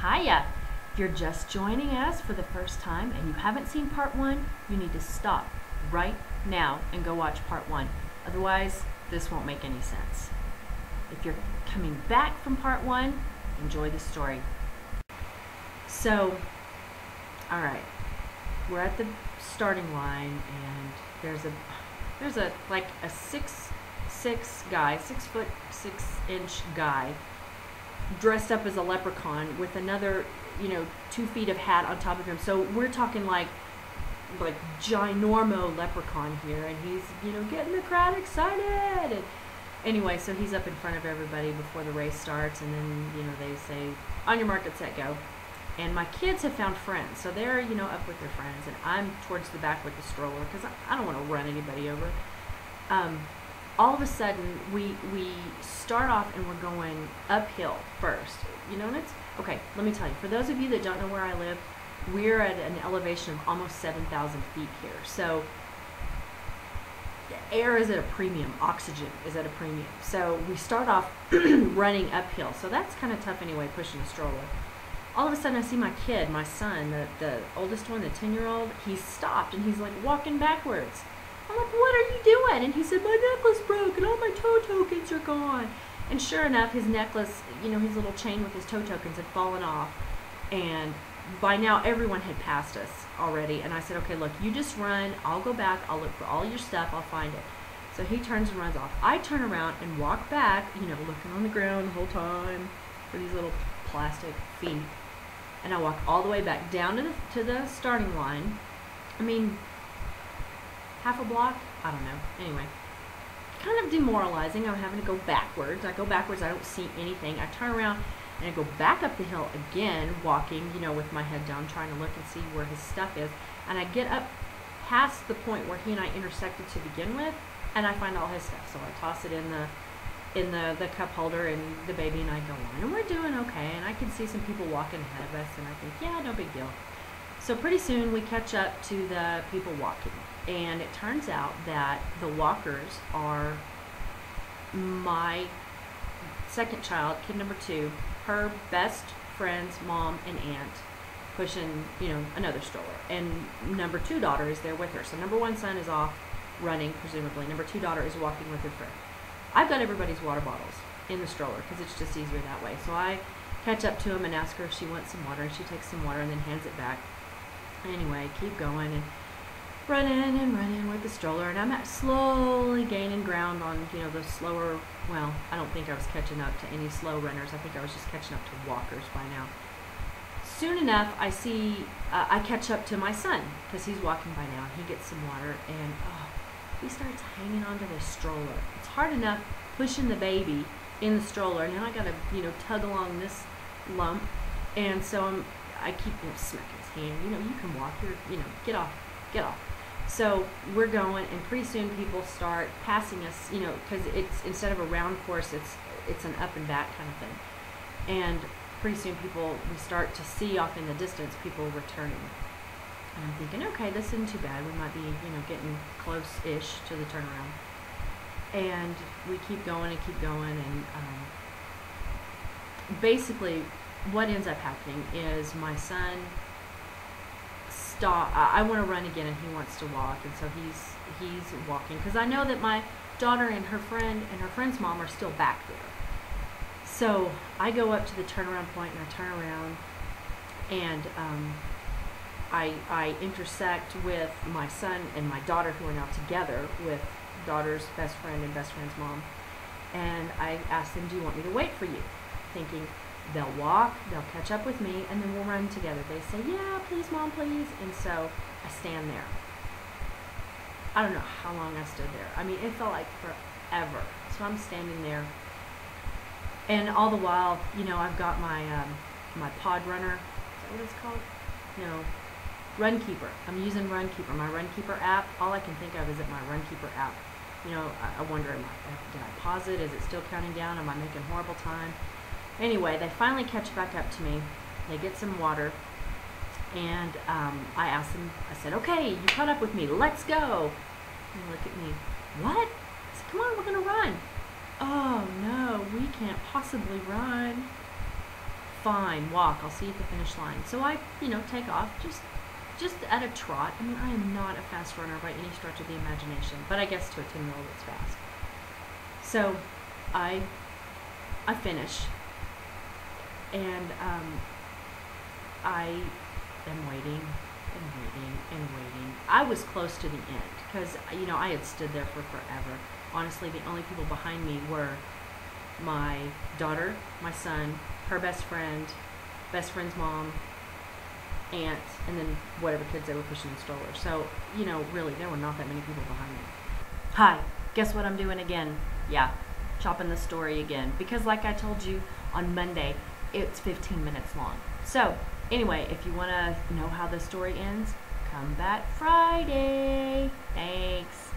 Hiya! If you're just joining us for the first time and you haven't seen part one, you need to stop right now and go watch part one. Otherwise, this won't make any sense. If you're coming back from part one, enjoy the story. So, alright, we're at the starting line and there's a like a 6'6" guy, 6'6" guy dressed up as a leprechaun with another 2 feet of hat on top of him. So we're talking like ginormo leprechaun here, and he's getting the crowd excited. And anyway, so he's up in front of everybody before the race starts, and then they say, on your mark, get set, go. And my kids have found friends, so they're up with their friends, and I'm towards the back with the stroller because I don't want to run anybody over. All of a sudden, we start off and we're going uphill first. And it's okay. Let me tell you, for those of you that don't know where I live, we're at an elevation of almost 7,000 feet here. So the air is at a premium, oxygen is at a premium. So we start off running uphill. So that's kind of tough anyway, pushing a stroller. All of a sudden, I see my kid, my son, the oldest one, the 10-year-old. He's stopped and he's like walking backwards. I'm like, what are you doing? And he said, my necklace broke and all my toe tokens are gone. And sure enough, his necklace, his little chain with his toe tokens had fallen off. And by now, everyone had passed us already. And I said, okay, look, you just run. I'll go back. I'll look for all your stuff. I'll find it. So he turns and runs off. I turn around and walk back, looking on the ground the whole time for these little plastic feet. And I walk all the way back down to the starting line. I mean, half a block? I don't know. Anyway, kind of demoralizing. I'm having to go backwards. I go backwards. I don't see anything. I turn around and I go back up the hill again, walking, with my head down, trying to look and see where his stuff is. And I get up past the point where he and I intersected to begin with, and I find all his stuff. So I toss it in the cup holder, and the baby and I go on. And we're doing okay. And I can see some people walking ahead of us, and I think, yeah, no big deal. So pretty soon we catch up to the people walking. And it turns out that the walkers are my second child, kid number 2, her best friend's mom and aunt, pushing, another stroller. And number 2 daughter is there with her. So number 1 son is off running, presumably. Number 2 daughter is walking with her friend. I've got everybody's water bottles in the stroller because it's just easier that way. So I catch up to him and ask her if she wants some water, and she takes some water and then hands it back. Anyway, keep going and running with the stroller, and I'm slowly gaining ground on, the slower, well, I don't think I was catching up to any slow runners. I think I was just catching up to walkers by now. Soon enough, I catch up to my son, because he's walking by now, and he gets some water, and he starts hanging onto the stroller. It's hard enough pushing the baby in the stroller, and now I gotta, tug along this lump, and so I keep, smacking his hand, you can walk, get off. So we're going, and pretty soon people start passing us, because it's, instead of a round course, it's an up and back kind of thing. And pretty soon we start to see off in the distance people returning. And I'm thinking, okay, this isn't too bad. We might be, getting close-ish to the turnaround. And we keep going, and basically what ends up happening is my son I want to run again, and he wants to walk, and so he's walking, because I know that my daughter and her friend's mom are still back there. So I go up to the turnaround point, and I turn around, and I intersect with my son and my daughter, who are now together with daughter's best friend and best friend's mom, and I ask them, do you want me to wait for you? Thinking, they'll walk, they'll catch up with me, and then we'll run together. They say, yeah, please, Mom, please. And so I stand there. I don't know how long I stood there. I mean, it felt like forever. So I'm standing there. And all the while, I've got my my pod runner. Is that what it's called? No. Runkeeper. I'm using Runkeeper, my Runkeeper app. All I can think of is that my Runkeeper app. I wonder, did I pause it? Is it still counting down? Am I making horrible time? Anyway, they finally catch back up to me. They get some water, and I asked them, I said, okay, you caught up with me, let's go. And they look at me, what? I said, come on, we're going to run. Oh, no, we can't possibly run. fine, walk. I'll see you at the finish line. So I, take off just at a trot. I mean, I am not a fast runner by any stretch of the imagination, but I guess to a 10-year-old it's fast. So I finish, and I am waiting and waiting and waiting. I was close to the end because, I had stood there for forever. Honestly, the only people behind me were my daughter, my son, her best friend's mom, aunt, and then whatever kids they were pushing in the stroller. So, really, there were not that many people behind me. Hi, guess what I'm doing again? Yeah, chopping the story again. Because like I told you on Monday, it's 15 minutes long. So, anyway, if you want to know how the story ends, come back Friday. Thanks.